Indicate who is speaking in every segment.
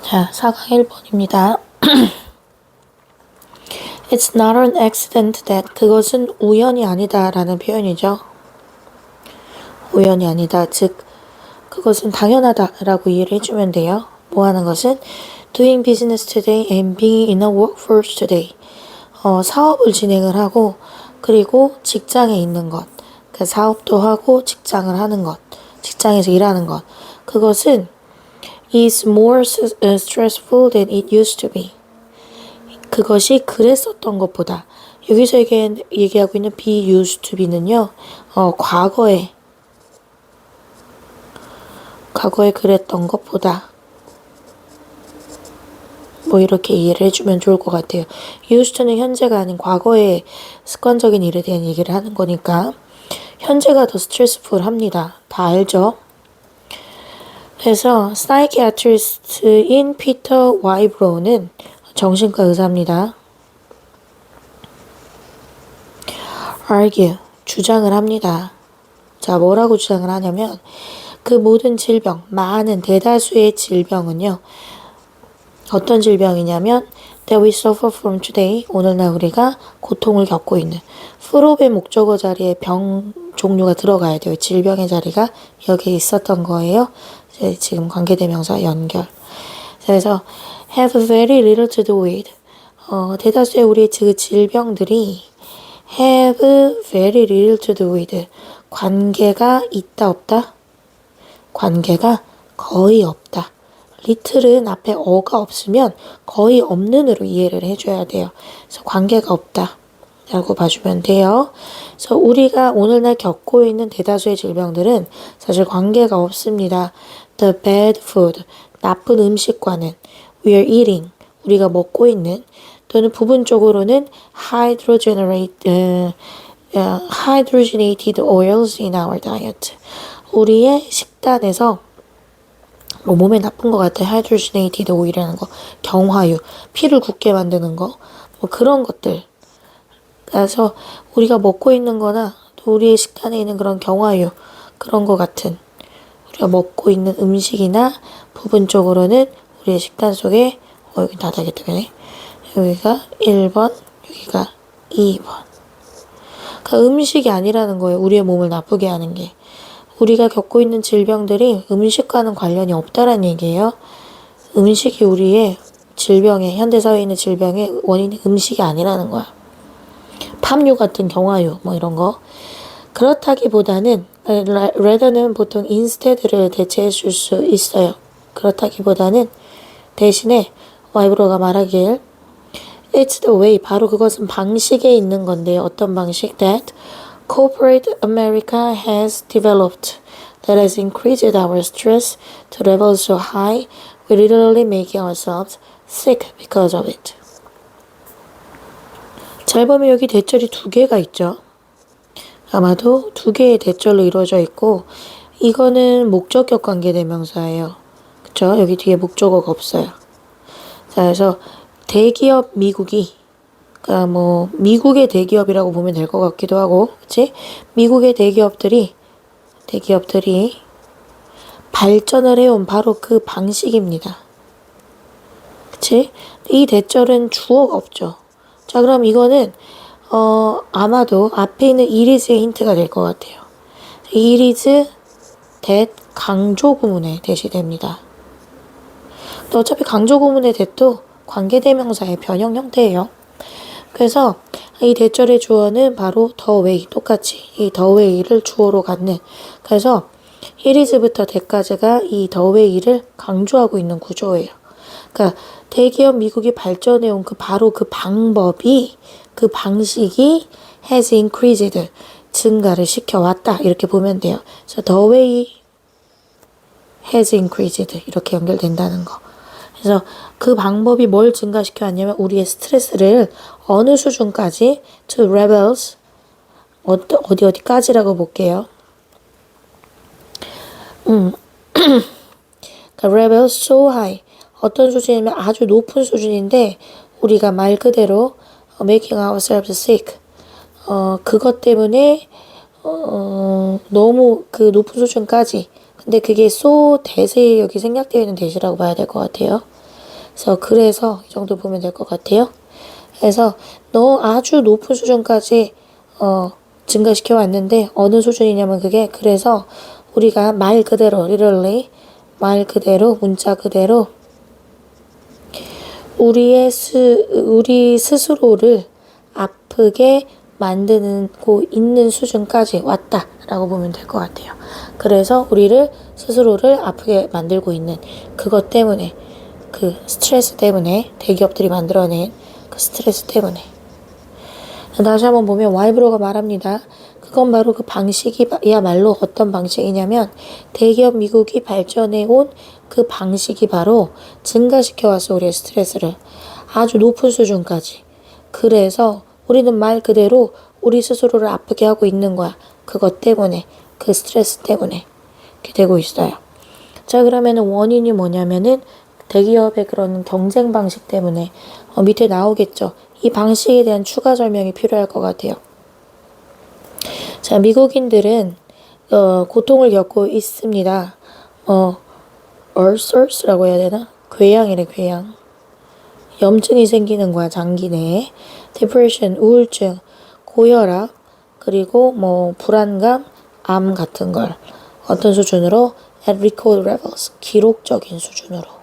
Speaker 1: 자, 4강 1번입니다. It's not an accident that 그것은 우연이 아니다 라는 표현이죠. 우연이 아니다. 즉, 그것은 당연하다 라고 이해를 해주면 돼요. 뭐 하는 것은 doing business today and being in a workforce today. 사업을 진행을 하고 그리고 직장에 있는 것. 그 사업도 하고 직장을 하는 것. 직장에서 일하는 것. 그것은 is more stressful than it used to be. 그것이 그랬었던 것보다 여기서 얘기하고 있는 be used to be는요. 과거에 그랬던 것보다 뭐 이렇게 이해를 해주면 좋을 것 같아요. used to는 현재가 아닌 과거의 습관적인 일에 대한 얘기를 하는 거니까 현재가 더 스트레스풀합니다. 다 알죠? 그래서 psychiatrist인 피터 와이브로우는 정신과 의사입니다. argue, 주장을 합니다. 자, 뭐라고 주장을 하냐면 그 모든 질병, 많은 대다수의 질병은요. 어떤 질병이냐면 that we suffer from today, 오늘날 우리가 고통을 겪고 있는 프롭의 목적어 자리에 병 종류가 들어가야 돼요. 질병의 자리가 여기에 있었던 거예요. 지금 관계대명사 연결. 그래서 have very little to do with. 대다수의 우리의 그 질병들이 have very little to do with. 관계가 있다 없다? 관계가 거의 없다. little은 앞에 어가 없으면 거의 없는으로 이해를 해줘야 돼요. 그래서 관계가 없다 라고 봐주면 돼요. 그래서 우리가 오늘날 겪고 있는 대다수의 질병들은 사실 관계가 없습니다. The bad food, 나쁜 음식과는 we are eating, 우리가 먹고 있는 또는 부분적으로는 hydrogenated oils in our diet. 우리의 식단에서 뭐 몸에 나쁜 것 같아. hydrogenated oil이라는 거, 경화유, 피를 굳게 만드는 거, 뭐 그런 것들. 그래서 우리가 먹고 있는 거나 또 우리의 식단에 있는 그런 경화유, 그런 거 같은 우리가 먹고 있는 음식이나 부분적으로는 우리의 식단 속에 여기 닫아야겠다 그네. 여기가 1번, 여기가 2번. 그러니까 음식이 아니라는 거예요. 우리의 몸을 나쁘게 하는 게. 우리가 겪고 있는 질병들이 음식과는 관련이 없다라는 얘기예요. 음식이 우리의 질병의, 현대사회에 있는 질병의 원인이 음식이 아니라는 거야. 팜유 같은 경화유 뭐 이런 거. 그렇다기보다는 rather는 보통 instead를 대체해 줄 수 있어요. 그렇다기보다는 대신에 와이브로가 말하길 it's the way, 바로 그것은 방식에 있는 건데요. 어떤 방식? that corporate America has developed that has increased our stress to levels so high we literally make ourselves sick because of it. 잘 보면 여기 대절이 2개가 있죠. 아마도 2개의 대절로 이루어져 있고 이거는 목적격 관계대명사예요. 그쵸? 여기 뒤에 목적어가 없어요. 자, 그래서 대기업 미국이 그러니까 뭐 미국의 대기업이라고 보면 될 것 같기도 하고, 그치? 미국의 대기업들이 발전을 해온 바로 그 방식입니다. 그치? 이 대절은 주어가 없죠. 자, 그럼 이거는 아마도 앞에 있는 it is의 힌트가 될 것 같아요. it is that 강조 구문에 대시 됩니다. 근데 어차피 강조 구문의 that도 관계대명사의 변형 형태예요. 그래서 이 대절의 주어는 바로 the way, 똑같이 이 the way를 주어로 갖는, 그래서 it is부터 that까지가 이 the way를 강조하고 있는 구조예요. 그러니까 대기업 미국이 발전해온 바로 그 방법이, 그 방식이 has increased, 증가를 시켜왔다 이렇게 보면 돼요. 그래서 the way has increased 이렇게 연결된다는 거. 그래서 그 방법이 뭘 증가시켜 왔냐면 우리의 스트레스를 어느 수준까지 to levels 어디까지라고 볼게요. 그러니까 levels so high 어떤 수준이면 아주 높은 수준인데 우리가 말 그대로 making ourselves sick 그것 때문에 너무 그 높은 수준까지, 근데 그게 so that에 여기 생략되어 있는 that이라고 봐야 될 것 같아요. 그래서 이 정도 보면 될 것 같아요. 그래서 너 아주 높은 수준까지 증가시켜 왔는데 어느 수준이냐면 그게 그래서 우리가 말 그대로 literally 말 그대로 문자 그대로 우리 스스로를 아프게 만드고 있는 수준까지 왔다라고 보면 될 것 같아요. 그래서 우리를 스스로를 아프게 만들고 있는 그것 때문에 그 스트레스 때문에 대기업들이 만들어낸 그 스트레스 때문에 다시 한번 보면 와이브로가 말합니다. 그건 바로 그 방식이야말로 어떤 방식이냐면 대기업 미국이 발전해온 그 방식이 바로 증가시켜왔어 우리의 스트레스를 아주 높은 수준까지. 그래서 우리는 말 그대로 우리 스스로를 아프게 하고 있는 거야. 그것 때문에 그 스트레스 때문에 이렇게 되고 있어요. 자 그러면은 원인이 뭐냐면은 대기업의 그런 경쟁 방식 때문에 밑에 나오겠죠. 이 방식에 대한 추가 설명이 필요할 것 같아요. 자, 미국인들은 고통을 겪고 있습니다. ulcers라고 해야 되나? 궤양이래, 궤양. 염증이 생기는 거야, 장기 내에. depression, 우울증, 고혈압, 그리고 불안감, 암 같은 걸 어떤 수준으로? at record levels, 기록적인 수준으로.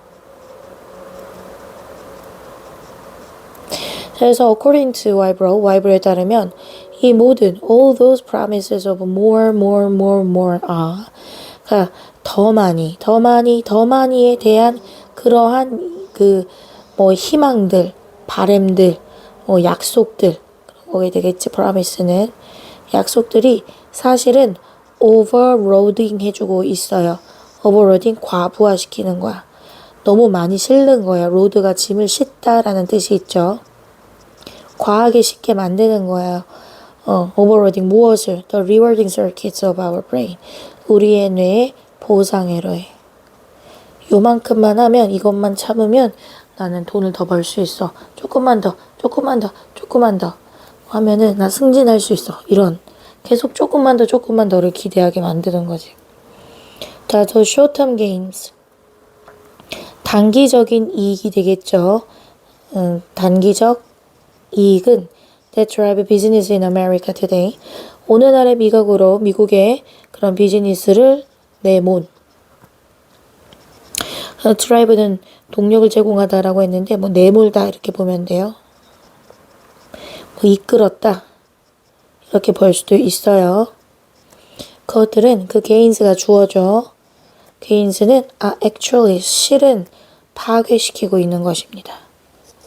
Speaker 1: 그래서 according to 와이브로에 따르면 이 모든 all those promises of more 그러니까 더 많이에 대한 그러한 희망들, 바램들, 약속들 거기 되겠지 promise는 약속들이 사실은 overloading 해주고 있어요. overloading 과부하시키는 거야. 너무 많이 실는 거야. 로드가 짐을 싣다라는 뜻이 있죠. 과하게 쉽게 만드는 거예요. overloading 무엇을? The rewarding circuits of our brain. 우리의 뇌의 보상회로에. 요만큼만 하면 이것만 참으면 나는 돈을 더 벌 수 있어. 조금만 더 하면은 나 승진할 수 있어. 이런 계속 조금만 더를 기대하게 만드는 거지. 자, the short-term gains. 단기적인 이익이 되겠죠. 단기적 이익은 that drive business in America today. 오늘날의 미국으로 미국의 그런 비즈니스를 내몬. 드라이브는 동력을 제공하다라고 했는데 내몰다 이렇게 보면 돼요. 이끌었다 이렇게 볼 수도 있어요. 그것들은 그 gains가 주어져. gains는 actually 실은 파괴시키고 있는 것입니다.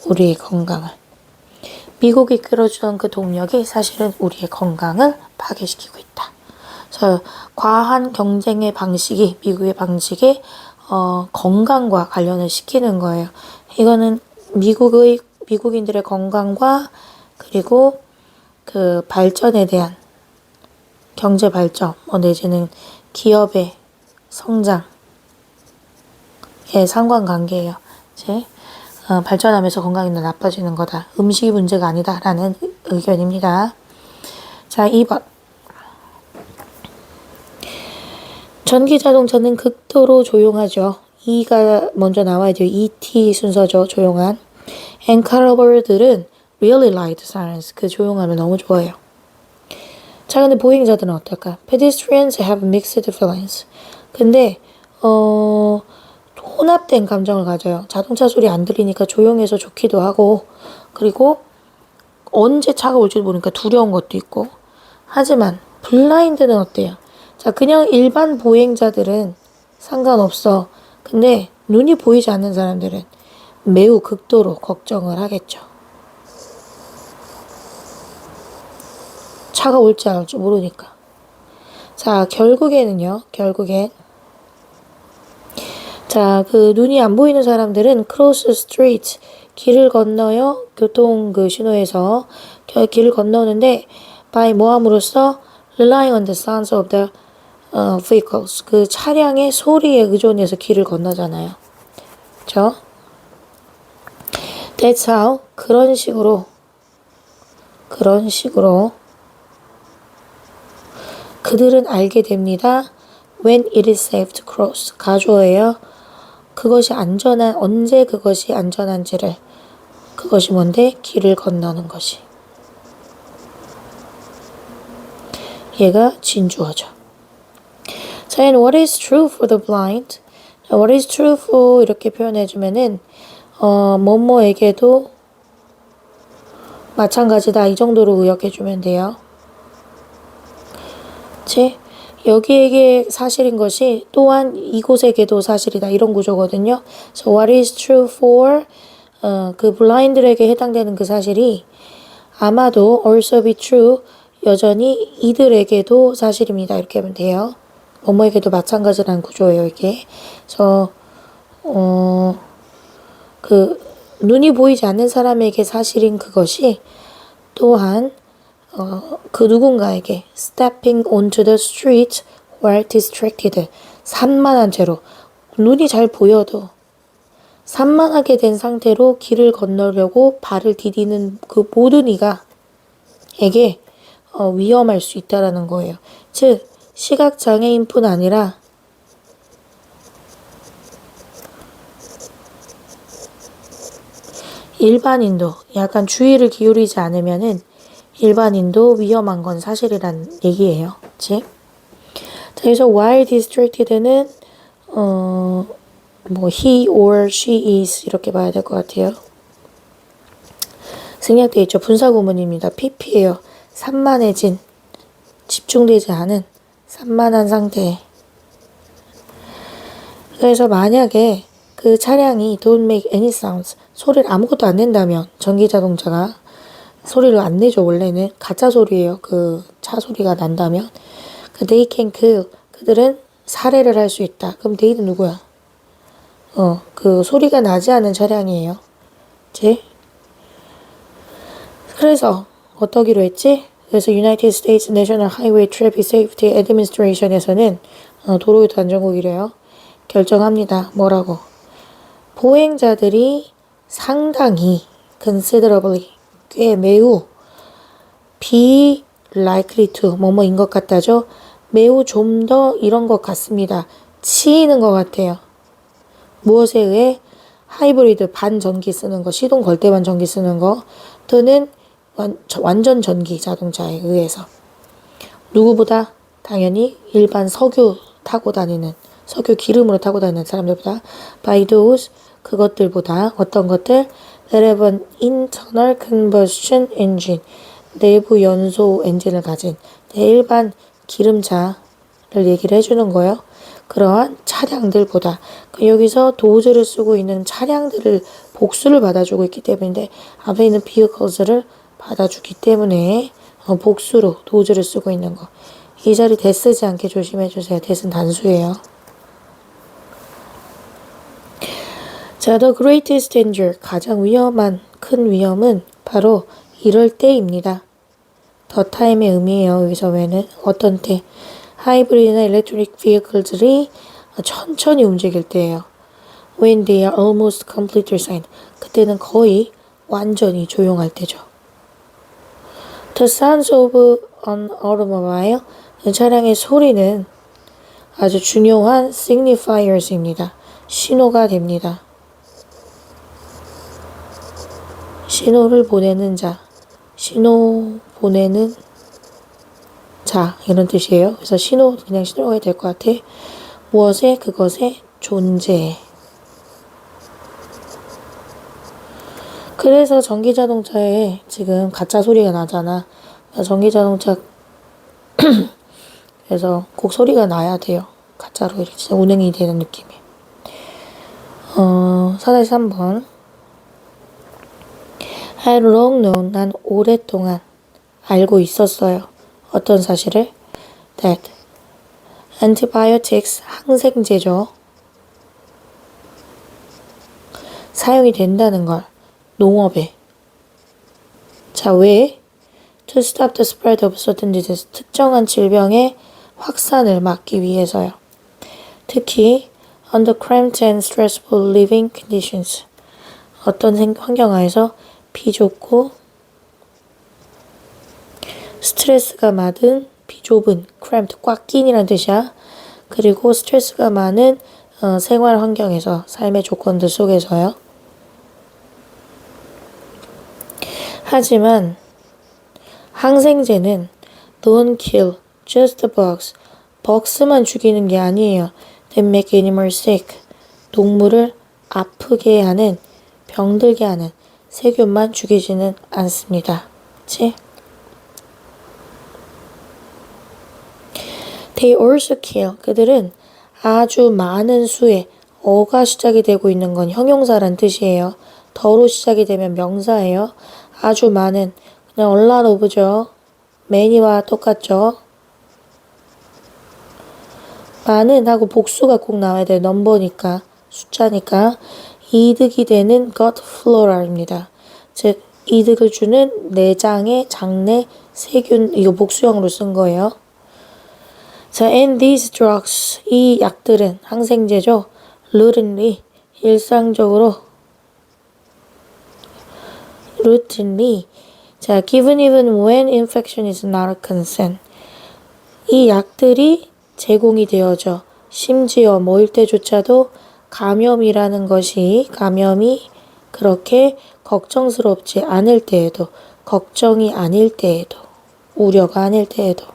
Speaker 1: 우리의 건강을. 미국이 이끌어주던 그 동력이 사실은 우리의 건강을 파괴시키고 있다. 그래서 과한 경쟁의 방식이 미국의 방식이 건강과 관련을 시키는 거예요. 이거는 미국인들의 건강과 그리고 그 발전에 대한 경제 발전, 내지는 기업의 성장의 상관관계예요. 이제 발전하면서 건강이 나빠지는 거다. 음식이 문제가 아니다라는 의견입니다. 자, 2번. 전기자동차는 극도로 조용하죠. E가 먼저 나와야 돼요. ET 순서죠. 조용한. And car들은 really like silence. 그 조용함을 너무 좋아해요. 자, 근데 보행자들은 어떨까? Pedestrians have mixed feelings. 근데 혼합된 감정을 가져요. 자동차 소리 안 들리니까 조용해서 좋기도 하고 그리고 언제 차가 올지도 모르니까 두려운 것도 있고 하지만 블라인드는 어때요? 자, 그냥 일반 보행자들은 상관없어. 근데 눈이 보이지 않는 사람들은 매우 극도로 걱정을 하겠죠. 차가 올지 안 올지 모르니까. 자, 결국엔 자, 그 눈이 안 보이는 사람들은 cross street 길을 건너요. 교통 그 신호에서 길을 건너는데 by 뭐함으로써 relying on the sounds of the vehicles 그 차량의 소리에 의존해서 길을 건너잖아요. 그렇죠? That's how 그런 식으로 그들은 알게 됩니다. When it is safe to cross 가주어예요. 그것이 안전한, 언제 그것이 안전한지를, 그것이 뭔데? 길을 건너는 것이. 얘가 진주어죠. 자, and what is true for the blind? What is true for 이렇게 표현해주면은 뭐뭐에게도 마찬가지다 이 정도로 의역해주면 돼요. 제 여기에게 사실인 것이 또한 이곳에게도 사실이다 이런 구조거든요. So what is true for 그 블라인드에게 해당되는 그 사실이 아마도 also be true 여전히 이들에게도 사실입니다 이렇게 하면 돼요. 뭐뭐에게도 마찬가지라는 구조예요 이게. 그래서 그 눈이 보이지 않는 사람에게 사실인 그것이 또한 그 누군가에게 stepping onto the street while distracted 산만한 채로 눈이 잘 보여도 산만하게 된 상태로 길을 건너려고 발을 디디는 그 모든 이가 에게 위험할 수 있다라는 거예요. 즉 시각장애인뿐 아니라 일반인도 약간 주의를 기울이지 않으면은 일반인도 위험한 건 사실이란 얘기예요. 그치? 자, 그래서 while distracted는 뭐 he or she is 이렇게 봐야 될 것 같아요. 생략되어 있죠. 분사구문입니다. pp예요. 산만해진, 집중되지 않은 산만한 상태. 그래서 만약에 그 차량이 don't make any sounds 소리를 아무것도 안 낸다면 전기자동차가 소리를 안 내죠. 원래는 가짜 소리예요. 그 차 소리가 난다면 they can kill 그들은 살해를 할 수 있다. 그럼 they는 누구야? 그 소리가 나지 않은 차량이에요. 그치? 그래서 어떠기로 했지? 그래서 United States National Highway Traffic Safety Administration에서는 도로교통안전국이래요. 결정합니다. 뭐라고? 보행자들이 상당히 considerably 꽤 매우 be likely to 뭐뭐인 것 같다죠. 매우 좀 더 이런 것 같습니다. 치이는 것 같아요. 무엇에 의해? 하이브리드 반전기 쓰는 거, 시동 걸 때만 전기 쓰는 거 또는 완전 전기 자동차에 의해서 누구보다? 당연히 일반 석유 타고 다니는 석유 기름으로 타고 다니는 사람들보다 by those 그것들보다 어떤 것들 that have an internal combustion engine 내부 연소 엔진을 가진 일반 기름차를 얘기를 해주는 거예요. 그러한 차량들보다 여기서 도즈를 쓰고 있는 차량들을 복수를 받아주고 있기 때문인데 앞에 있는 vehicles를 받아주기 때문에 복수로 도즈를 쓰고 있는 거. 이 자리 대 쓰지 않게 조심해주세요. 대는 단수예요. 자, the greatest danger, 가장 위험한 큰 위험은 바로 이럴 때입니다. the time의 의미예요. 여기서 왜는 어떤 때? 하이브리드나 electric vehicles들이 천천히 움직일 때예요. When they are almost completely silent. 그때는 거의 완전히 조용할 때죠. The sounds of an automobile. 차량의 소리는 아주 중요한 signifiers입니다. 신호가 됩니다. 신호를 보내는 자, 신호 보내는 자 이런 뜻이에요. 그래서 신호 그냥 신호가 될 것 같아. 무엇에? 그것의 존재. 그래서 전기자동차에 지금 가짜 소리가 나잖아. 전기자동차 그래서 꼭 소리가 나야 돼요. 가짜로 이렇게 진짜 운행이 되는 느낌이. 4-3번 I long known 난 오랫동안 알고 있었어요. 어떤 사실을? That antibiotics 항생제죠. 사용이 된다는 걸 농업에. 자, 왜? To stop the spread of certain diseases. 특정한 질병의 확산을 막기 위해서요. 특히 under cramped and stressful living conditions. 어떤 환경 하에서 비좁고 스트레스가 많은 비좁은 cramped 꽉 낀이라는 뜻이야. 그리고 스트레스가 많은 생활 환경에서, 삶의 조건들 속에서요. 하지만 항생제는 don't kill just the bugs. bugs만 죽이는 게 아니에요. They make animals sick. 동물을 아프게 하는, 병들게 하는 세균만 죽이지는 않습니다. 그치? They also kill. 그들은 아주 많은 수의, 어가 시작이 되고 있는 건 형용사란 뜻이에요. 더로 시작이 되면 명사예요. 아주 많은, 그냥 a lot of죠. many와 똑같죠. 많은 하고 복수가 꼭 나와야 돼요. 넘버니까, 숫자니까. 이득이 되는 gut flora입니다. 즉 이득을 주는 내장의 장내 세균, 이거 복수형으로 쓴 거예요. 자, and these drugs, 이 약들은 항생제죠. routinely, 일상적으로, routinely, 자, given even when infection is not a concern. 이 약들이 제공이 되어져 심지어 뭐일 때조차도 감염이 그렇게 걱정스럽지 않을 때에도, 걱정이 아닐 때에도, 우려가 아닐 때에도.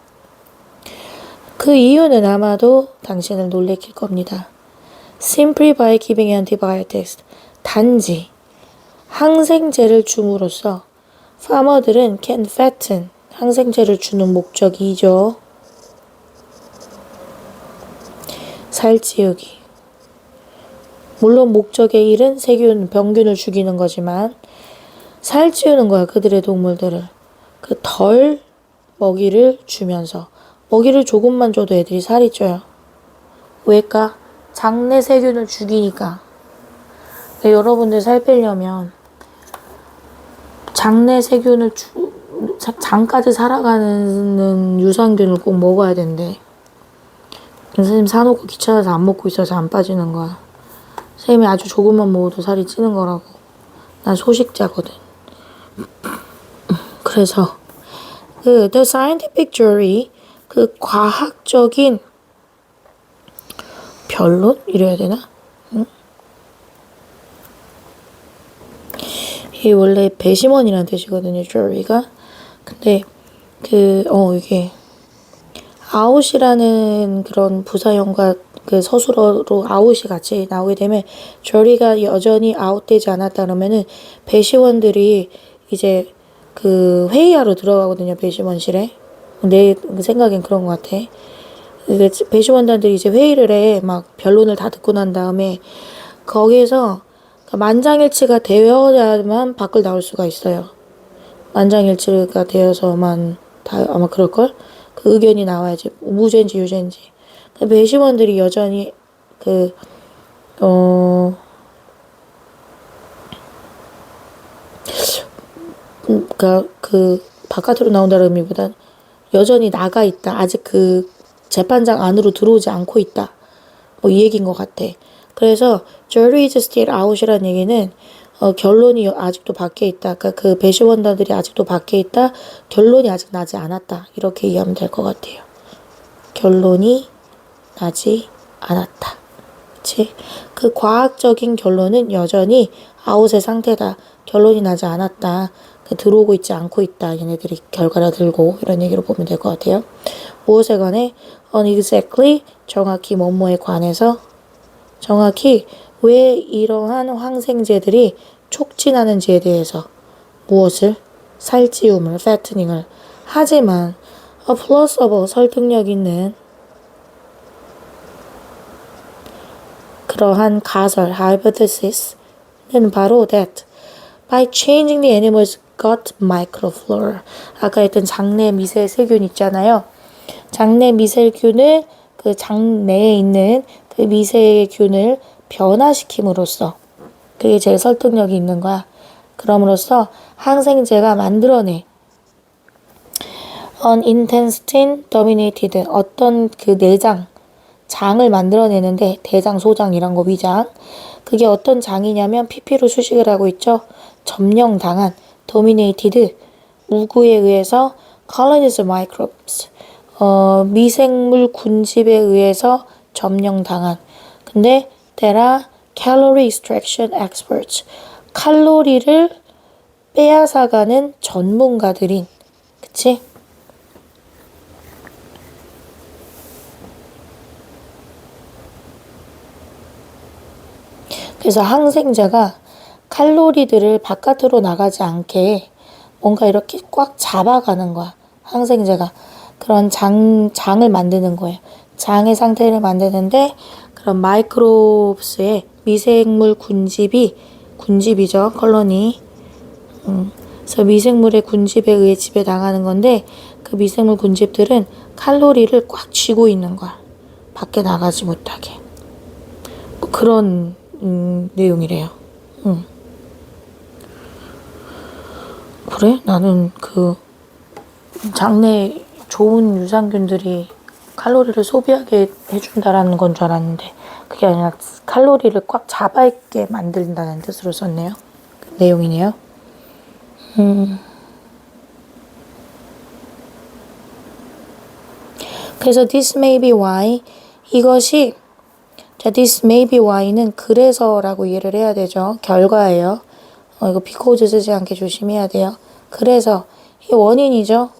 Speaker 1: 그 이유는 아마도 당신을 놀래킬 겁니다. Simply by giving antibiotics. 단지 항생제를 줌으로써 farmer들은 can fatten, 항생제를 주는 목적이죠. 살찌우기. 물론 목적의 일은 세균, 병균을 죽이는 거지만 살찌우는 거야, 그들의 동물들을. 그 덜 먹이를 주면서. 먹이를 조금만 줘도 애들이 살이 쪄요. 왜일까? 장내 세균을 죽이니까. 여러분들 살 빼려면 장내 세균을 장까지 살아가는 유산균을 꼭 먹어야 된대. 선생님 사놓고 귀찮아서 안 먹고 있어서 안 빠지는 거야. 선생님이 아주 조금만 먹어도 살이 찌는 거라고. 난 소식자거든. 그래서 the scientific jury, 그 과학적인 변론? 이래야 되나? 응? 이게 원래 배심원이라는 뜻이거든요, jury가. 근데 이게 아웃이라는 그런 부사형과 그 서술어로 아웃이 같이 나오게 되면 jury가 여전히 아웃되지 않았다 그러면은 배심원들이 이제 그 회의하러 들어가거든요, 배심원실에. 내 생각엔 그런 것 같아. 배심원단들이 이제 회의를 해. 막 변론을 다 듣고 난 다음에 거기에서 만장일치가 되어야만 밖을 나올 수가 있어요. 만장일치가 되어서만 아마 그럴걸? 그 의견이 나와야지. 무죄인지 유죄인지. 배심원들이 여전히 바깥으로 나온다는 의미보단 여전히 나가 있다. 아직 그 재판장 안으로 들어오지 않고 있다. 뭐 이 얘기인 것 같아. 그래서 jury is still out이라는 얘기는 결론이 아직도 밖에 있다. 그러니까 그 배심원단들이 아직도 밖에 있다. 결론이 아직 나지 않았다. 이렇게 이해하면 될 것 같아요. 결론이 나지 않았다. 그치? 그 과학적인 결론은 여전히 아웃의 상태다. 결론이 나지 않았다. 들어오고 있지 않고 있다. 얘네들이 결과를 들고 이런 얘기로 보면 될 것 같아요. 무엇에 관해? on exactly, 정확히 뭐뭐에 관해서, 정확히 왜 이러한 항생제들이 촉진하는지에 대해서. 무엇을? 살찌움을, fattening을. 하지만 a plausible, 설득력 있는 그러한 가설, hypothesis는 바로 that by changing the animal's gut microflora, 아까 했던 장내 미세 세균 있잖아요. 장내 미세균을 그 장내에 있는 그 미세균을 변화시킴으로써, 그게 제일 설득력이 있는 거야. 그럼으로써 항생제가 만들어내 an intestine dominated, 어떤 그 내장, 장을 만들어내는데, 대장, 소장 이런 거 위장, 그게 어떤 장이냐면 피피로 수식을 하고 있죠. 점령당한, dominated, 우구에 의해서 colonies of microbes, 미생물 군집에 의해서 점령당한. 근데 that are calorie extraction experts. 칼로리를 빼앗아가는 전문가들인, 그치? 그래서 항생제가 칼로리들을 바깥으로 나가지 않게 뭔가 이렇게 꽉 잡아가는 거야. 항생제가. 그런 장을 만드는 거예요. 장의 상태를 만드는데 그런 마이크로브스의 미생물 군집이죠. 컬러니. 그래서 미생물의 군집에 의해 지배당하는 건데 그 미생물 군집들은 칼로리를 꽉 쥐고 있는 거야. 밖에 나가지 못하게. 뭐 그런 내용이래요. 그래? 나는 그 장내 좋은 유산균들이 칼로리를 소비하게 해준다라는 건 줄 알았는데 그게 아니라 칼로리를 꽉 잡아있게 만든다는 뜻으로 썼네요. 그 내용이네요. 그래서 this may be why 이것이 자 this may be why는 그래서라고 이해를 해야 되죠. 결과예요. 이거 because 쓰지 않게 조심해야 돼요. 그래서 이 원인이죠.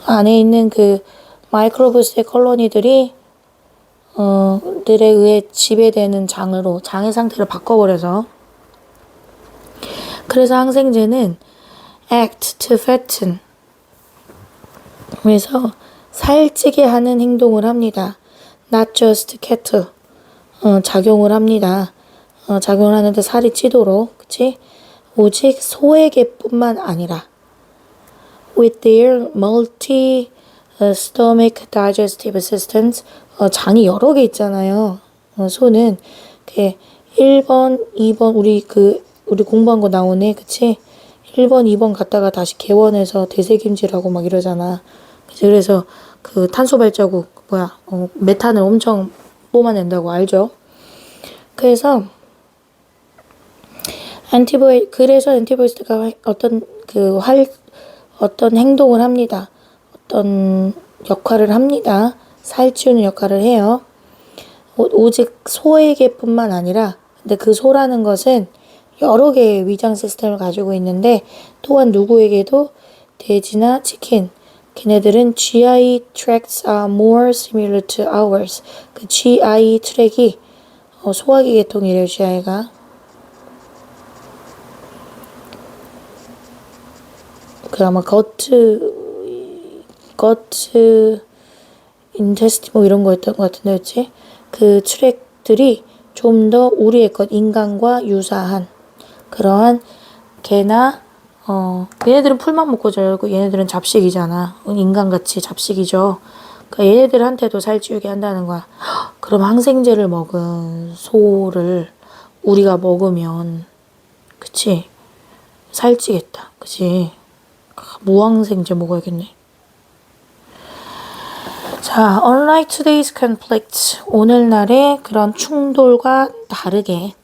Speaker 1: 안에 있는 그 마이크로브스의 콜로니들이 들에 의해 지배되는 장의 상태를 바꿔버려서 그래서 항생제는 act to fatten 그래서 살찌게 하는 행동을 합니다. not just cattle 작용을 합니다. 작용을 하는데 살이 찌도록 그치? 오직 소에게뿐만 아니라 with their multi stomach digestive systems 장이 여러 개 있잖아요. 소는 1번, 2번 우리 공부한 거 나오네. 그치? 1번, 2번 갔다가 다시 개원해서 대세김질하고 막 이러잖아. 그래서 그 탄소 발자국 메탄을 엄청 뿜어낸다고 알죠? 그래서 엔티보이스가 어떤 행동을 합니다. 어떤 역할을 합니다. 살찌우는 역할을 해요. 오직 소에게뿐만 아니라 근데 그 소라는 것은 여러 개의 위장 시스템을 가지고 있는데 또한 누구에게도 돼지나 치킨 걔네들은 GI tracts are more similar to ours. 그 GI 트랙이 소화기 계통이래요. GI가. 그 아마 거트 인테스티 뭐 이런 거였던 것 같은데 그치? 그 트랙들이 좀 더 우리의 인간과 유사한 그러한 개나 얘네들은 풀만 먹고 자고 얘네들은 잡식이잖아. 인간같이 잡식이죠. 그러니까 얘네들한테도 살찌우게 한다는 거야. 그럼 항생제를 먹은 소를 우리가 먹으면 그치? 살찌겠다. 그치? 무항생제 먹어야겠네. 자, unlike today's conflict, 오늘날의 그런 충돌과 다르게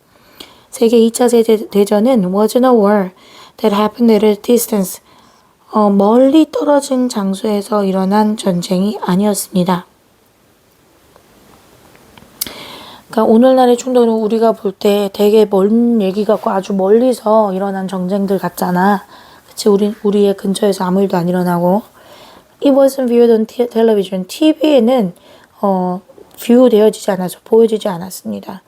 Speaker 1: 세계 2차 세계대전은 wasn't a war that happened at a distance. 멀리 떨어진 장소에서 일어난 전쟁이 아니었습니다. 그러니까 오늘날의 충돌은 우리가 볼 때 되게 먼 얘기 같고 아주 멀리서 일어난 전쟁들 같잖아. 그치? 우리의 근처에서 아무 일도 안 일어나고. It wasn't viewed on television. TV에는 보여지지 않았습니다.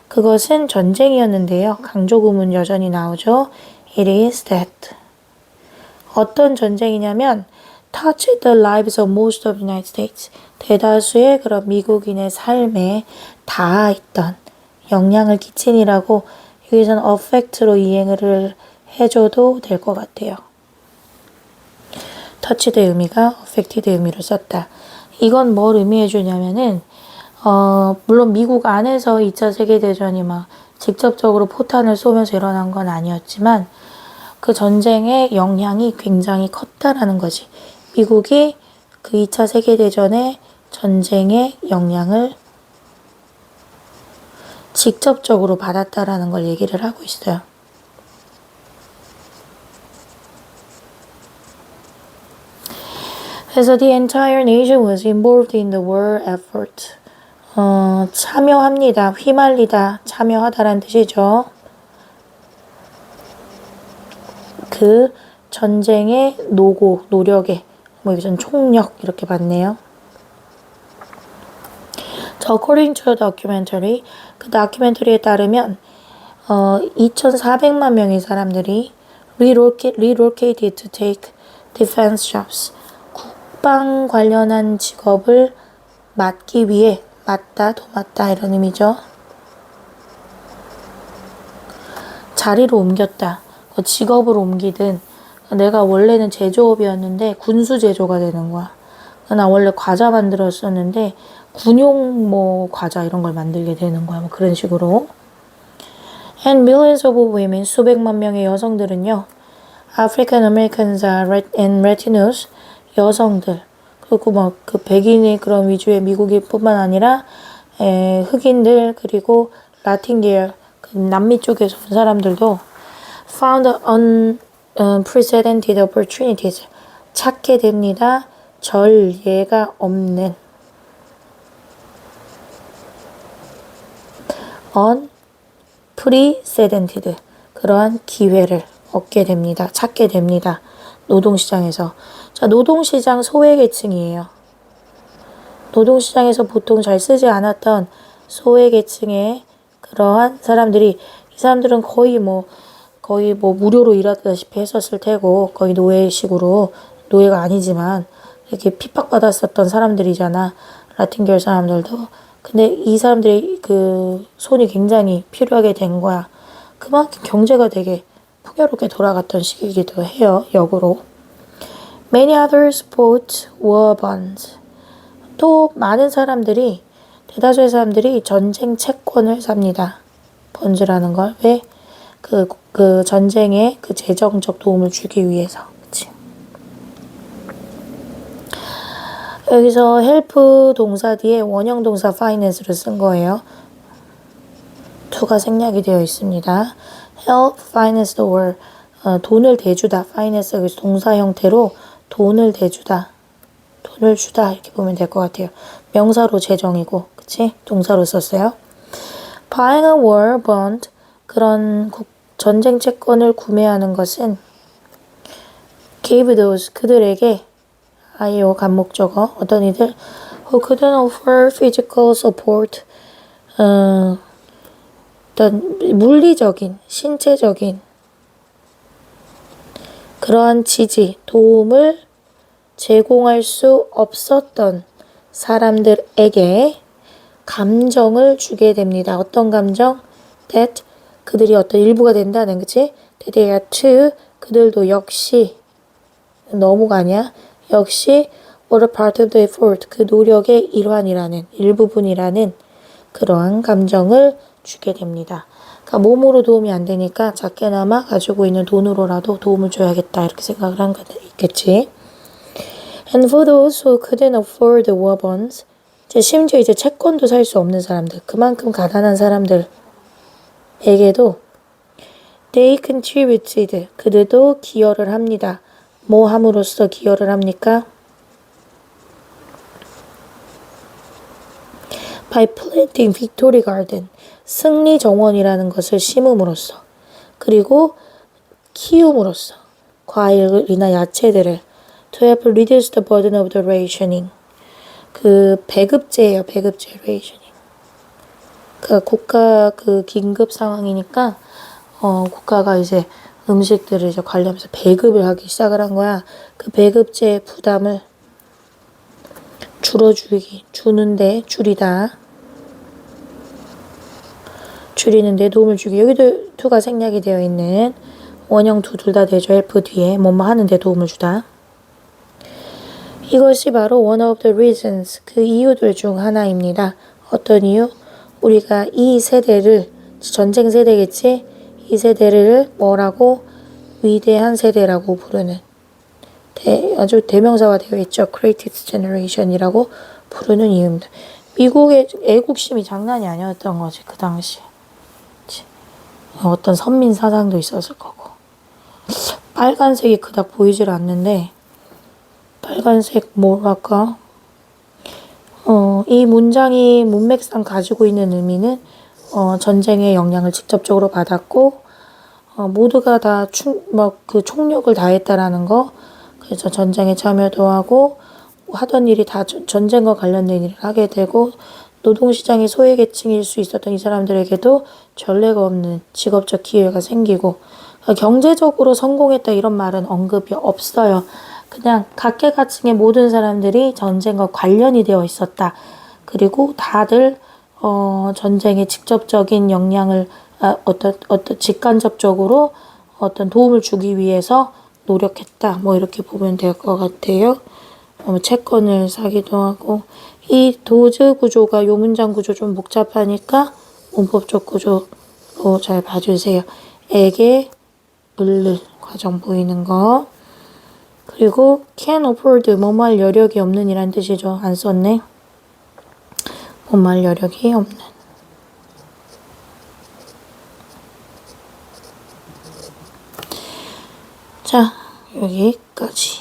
Speaker 1: 그것은 전쟁이었는데요. 강조구문 여전히 나오죠. It is that. 어떤 전쟁이냐면 touched the lives of most of the United States. 대다수의 그런 미국인의 삶에 닿아있던 영향을 끼친이라고 여기서는 affect로 이해를 해줘도 될 것 같아요. touch의 의미가 affect의 의미로 썼다. 이건 뭘 의미해 주냐면은 물론 미국 안에서 2차 세계대전이 막 직접적으로 포탄을 쏘면서 일어난 건 아니었지만 그 전쟁의 영향이 굉장히 컸다라는 거지. 미국이 그 2차 세계대전의 전쟁의 영향을 직접적으로 받았다라는 걸 얘기를 하고 있어요. 그래서 the entire nation was involved in the war effort. 참여합니다. 휘말리다, 참여하다라는 뜻이죠. 그 전쟁의 노고, 노력에, 뭐 여기서는 총력 이렇게 봤네요. 자, according to the documentary, 그 다큐멘터리에 따르면 2,400만 명의 사람들이 relocated to take defense jobs. 국방 관련한 직업을 맡기 위해 도맡다 이런 의미죠. 자리를 옮겼다. 직업을 옮기든 내가 원래는 제조업이었는데 군수 제조가 되는 거야. 나 원래 과자 만들었었는데 군용 뭐 과자 이런 걸 만들게 되는 거야. 뭐 그런 식으로. And millions of women, 수백만 명의 여성들은요. African Americans and Latinos, 여성들. 그리고 막 그 백인의 그런 위주의 미국인뿐만 아니라 흑인들 그리고 라틴 계열 그 남미 쪽에서 온 사람들도 found unprecedented opportunities 찾게 됩니다. 전례가 없는 unprecedented 그러한 기회를 얻게 됩니다. 찾게 됩니다. 노동시장에서. 자, 노동시장 소외계층이에요. 노동시장에서 보통 잘 쓰지 않았던 소외계층의 그러한 사람들이 이 사람들은 거의 뭐 무료로 일하다시피 했었을 테고 거의 노예식으로 노예가 아니지만 이렇게 핍박받았었던 사람들이잖아. 라틴 계열 사람들도. 근데 이 사람들이 그 손이 굉장히 필요하게 된 거야. 그만큼 경제가 되게 풍요롭게 돌아갔던 시기이기도 해요. 역으로. Many others bought war bonds. 또 많은 사람들이 대다수의 사람들이 전쟁 채권을 삽니다. 번즈라는 걸. 왜? 그 전쟁에 그 재정적 도움을 주기 위해서. 그치? 여기서 help 동사 뒤에 원형 동사 finance를 쓴 거예요. to가 생략이 되어 있습니다. help finance the war. 돈을 대주다. finance 여기서 동사 형태로 돈을 대주다. 돈을 주다 이렇게 보면 될 것 같아요. 명사로 재정이고 그치? 동사로 썼어요. Buying a war bond 그런 전쟁 채권을 구매하는 것은 gave those 그들에게 아이오 간목적어 어떤 이들 who couldn't offer physical support 어떤 물리적인 신체적인 그러한 지지 도움을 제공할 수 없었던 사람들에게 감정을 주게 됩니다. 어떤 감정? That 그들이 어떤 일부가 된다는 그치? That they are too 그들도 역시 너무가 아니야. 역시 were a part of the effort 그 노력의 일환이라는 일부분이라는 그러한 감정을 주게 됩니다. 그러니까 몸으로 도움이 안 되니까 작게나마 가지고 있는 돈으로라도 도움을 줘야겠다 이렇게 생각을 한 거 있겠지. And for those who couldn't afford the war bonds 심지어 이제 채권도 살 수 없는 사람들 그만큼 가난한 사람들에게도 they contributed 그들도 기여를 합니다. 뭐 함으로써 기여를 합니까? By planting victory garden 승리 정원이라는 것을 심음으로써 그리고 키움으로써 과일이나 야채들을 to help reduce the burden of the rationing 그 배급제예요. 배급제 rationing 그 국가 그 긴급 상황이니까 국가가 이제 음식들을 이제 관리하면서 배급을 하기 시작을 한 거야. 그 배급제의 부담을 주는데 줄이는데 도움을 주기. 여기도 to가 생략이 되어 있는 원형 to 둘 다 되죠. help 뒤에 뭐뭐 하는데 도움을 주다. 이것이 바로 one of the reasons 그 이유들 중 하나입니다. 어떤 이유? 우리가 이 세대를 전쟁 세대겠지? 이 세대를 뭐라고? 위대한 세대라고 부르는 아주 대명사가 되어 있죠. Greatest Generation이라고 부르는 이유입니다. 미국의 애국심이 장난이 아니었던 거지. 그 당시에. 어떤 선민 사상도 있었을 거고. 빨간색이 그닥 보이질 않는데 빨간색 뭐랄까 이 문장이 문맥상 가지고 있는 의미는 전쟁의 영향을 직접적으로 받았고 모두가 다 그 총력을 다했다라는 거. 그래서 전쟁에 참여도 하고 하던 일이 다 전쟁과 관련된 일을 하게 되고 노동시장의 소외계층일 수 있었던 이 사람들에게도 전례가 없는 직업적 기회가 생기고 경제적으로 성공했다 이런 말은 언급이 없어요. 그냥 각계각층의 모든 사람들이 전쟁과 관련이 되어 있었다. 그리고 다들 전쟁에 직접적인 영향을 어떤 직간접적으로 어떤 도움을 주기 위해서 노력했다. 뭐 이렇게 보면 될 것 같아요. 채권을 사기도 하고 이 도즈 구조가 요 문장 구조 좀 복잡하니까 문법적 구조로 잘 봐주세요. 에게 을를 과정 보이는 거. 그리고 can afford 뭐뭐할 여력이 없는 이란 뜻이죠. 안 썼네. 뭐뭐할 여력이 없는. 자, 여기까지.